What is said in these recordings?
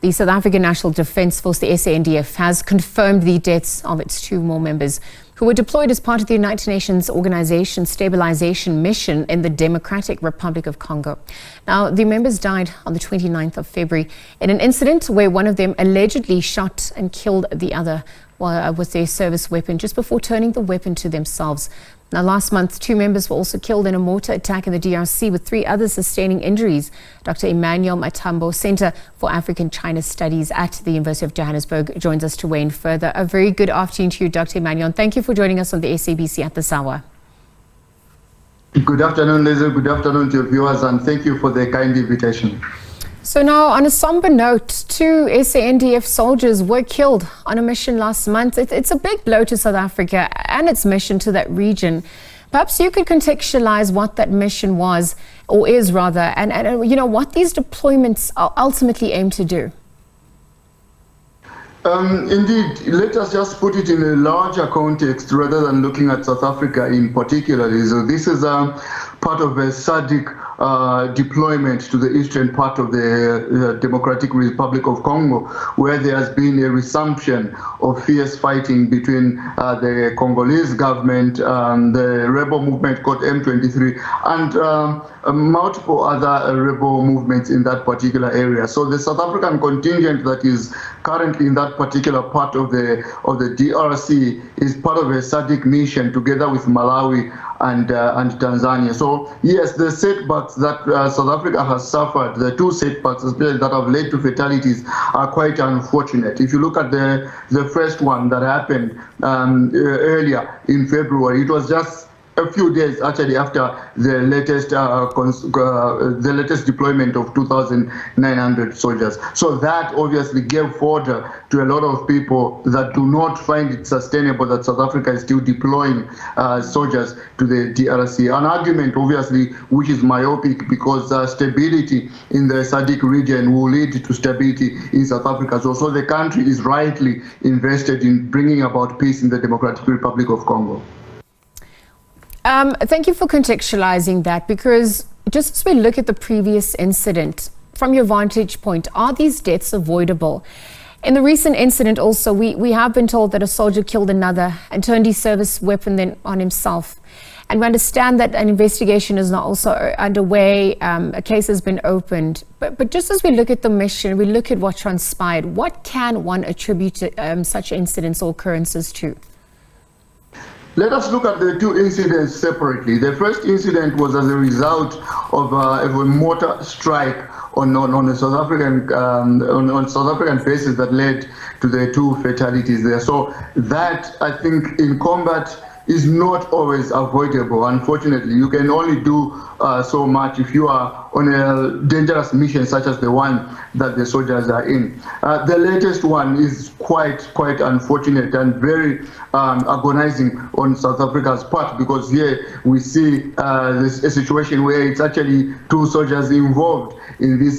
The South African National Defence Force, the SANDF, has confirmed the deaths of its 2 more members who were deployed as part of the United Nations Organization Stabilisation mission in the Democratic Republic of Congo. Now, the members died on the 29th of February in an incident where one of them allegedly shot and killed the other with their service weapon just before turning the weapon to themselves. Now, last month, 2 members were also killed in a mortar attack in the DRC, with 3 others sustaining injuries. Dr. Emmanuel Matambo, Center for African-China Studies at the University of Johannesburg, joins us to weigh in further. A very good afternoon to you, Dr. Emmanuel. Thank you for joining us on the SABC at this hour. Good afternoon, Leslie. Good afternoon to your viewers, and thank you for the kind invitation. So now, on a somber note, 2 SANDF soldiers were killed on a mission last month. It's a big blow to South Africa and its mission to that region. Perhaps you could contextualize what that mission was, or is rather, and you know, what these deployments ultimately aim to do. Indeed, let us just put it in a larger context rather than looking at South Africa in particular. So this is part of a SADC deployment to the eastern part of the Democratic Republic of Congo, where there has been a resumption of fierce fighting between the Congolese government, the rebel movement called M23, and multiple other rebel movements in that particular area. So the South African contingent that is currently in that particular part of the DRC is part of a SADC mission together with Malawi and Tanzania. So yes, the setbacks that South Africa has suffered, the 2 setbacks especially that have led to fatalities, are quite unfortunate. If you look at the first one that happened earlier in February, it was just a few days actually after the latest deployment of 2,900 soldiers. So that obviously gave fodder to a lot of people that do not find it sustainable that South Africa is still deploying soldiers to the DRC. An argument obviously which is myopic, because stability in the SADC region will lead to stability in South Africa. So the country is rightly invested in bringing about peace in the Democratic Republic of Congo. Thank you for contextualizing that, because just as we look at the previous incident, from your vantage point, are these deaths avoidable? In the recent incident also, we have been told that a soldier killed another and turned his service weapon then on himself. And we understand that an investigation is now also underway, a case has been opened. But just as we look at the mission, we look at what transpired, what can one attribute to, such incidents or occurrences to? Let us look at the 2 incidents separately. The first incident was as a result of a mortar strike on the South African on South African bases that led to the 2 fatalities there. So that, I think, in combat is not always avoidable. Unfortunately, you can only do so much if you are on a dangerous mission such as the one that the soldiers are in. The latest one is quite unfortunate and very agonizing on South Africa's part, because here we see a situation where it's actually 2 soldiers involved in this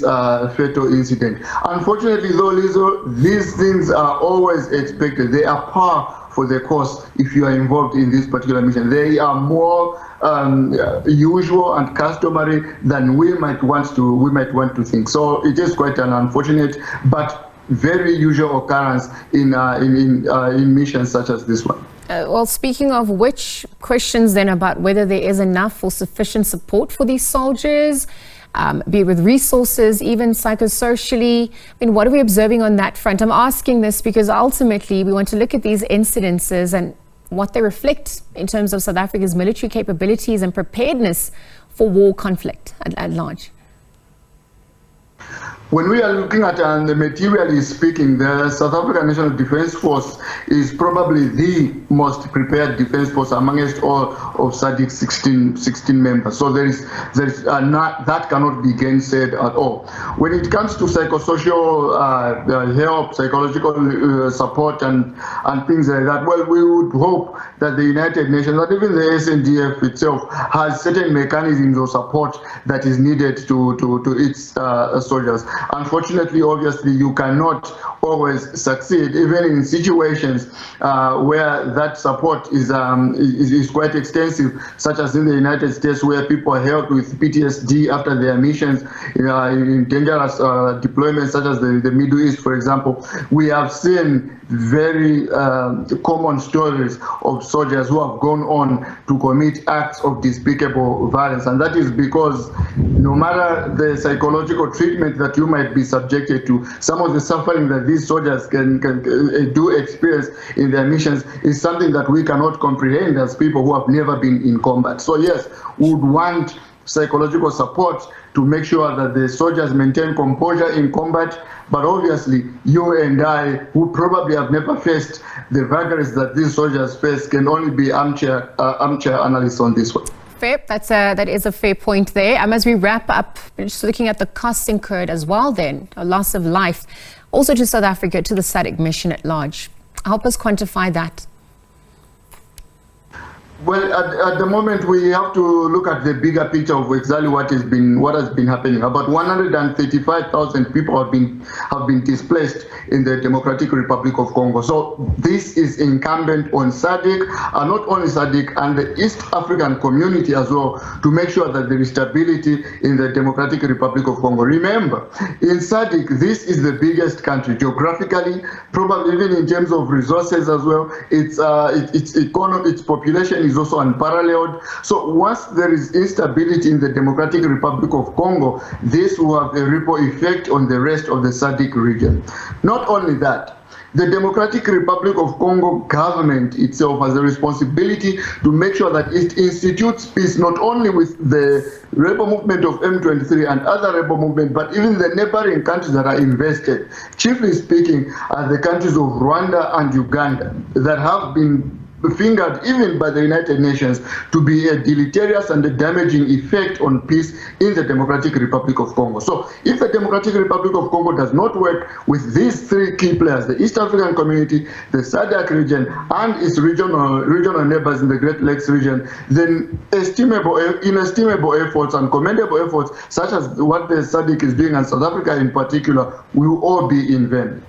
fatal incident. Unfortunately, though, Lizzo, these things are always expected. They are par for the course if you are involved in this particular mission. They are more usual and customary than we might want to think. So it is quite an unfortunate but very usual occurrence in missions such as this one. Well, speaking of which, questions then about whether there is enough or sufficient support for these soldiers, be it with resources, even psychosocially. I mean, what are we observing on that front? I'm asking this because ultimately we want to look at these incidences and what they reflect in terms of South Africa's military capabilities and preparedness for war conflict at large. When we are looking at the materially speaking, the South African National Defence Force is probably the most prepared defence force amongst all of SADC's 16 members. So there is that cannot be gainsaid at all. When it comes to psychosocial help, psychological support and things like that, well, we would hope that the United Nations, that even the SANDF itself, has certain mechanisms of support that is needed to its soldiers. Unfortunately, obviously, you cannot always succeed, even in situations where that support is quite extensive, such as in the United States, where people are helped with PTSD after their missions in dangerous deployments, such as the Middle East, for example. We have seen very common stories of soldiers who have gone on to commit acts of despicable violence, and that is because no matter the psychological treatment that you might be subjected to, some of the suffering that these soldiers can do experience in their missions is something that we cannot comprehend as people who have never been in combat. So yes, we would want psychological support to make sure that the soldiers maintain composure in combat. But obviously, you and I, who probably have never faced the vagaries that these soldiers face, can only be armchair analysts on this one. Fair. That is a fair point there. As we wrap up, just looking at the costs incurred as well then, a loss of life, also to South Africa, to the SADC mission at large. Help us quantify that. Well, at the moment, we have to look at the bigger picture of exactly what has been happening. About 135,000 people have been displaced in the Democratic Republic of Congo. So this is incumbent on SADC, and not only SADC, and the East African community as well, to make sure that there is stability in the Democratic Republic of Congo. Remember, in SADC, this is the biggest country geographically, probably even in terms of resources as well. Its economy, its population is also unparalleled. So once there is instability in the Democratic Republic of Congo, this will have a ripple effect on the rest of the SADC region. Not only that, the Democratic Republic of Congo government itself has a responsibility to make sure that it institutes peace not only with the rebel movement of M23 and other rebel movements, but even the neighboring countries that are invested, chiefly speaking, are the countries of Rwanda and Uganda that have been fingered even by the United Nations to be a deleterious and a damaging effect on peace in the Democratic Republic of Congo. So if the Democratic Republic of Congo does not work with these three key players, the East African community, the SADC region, and its regional neighbors in the Great Lakes region, then inestimable efforts and commendable efforts, such as what the SADC is doing and South Africa in particular, will all be in vain.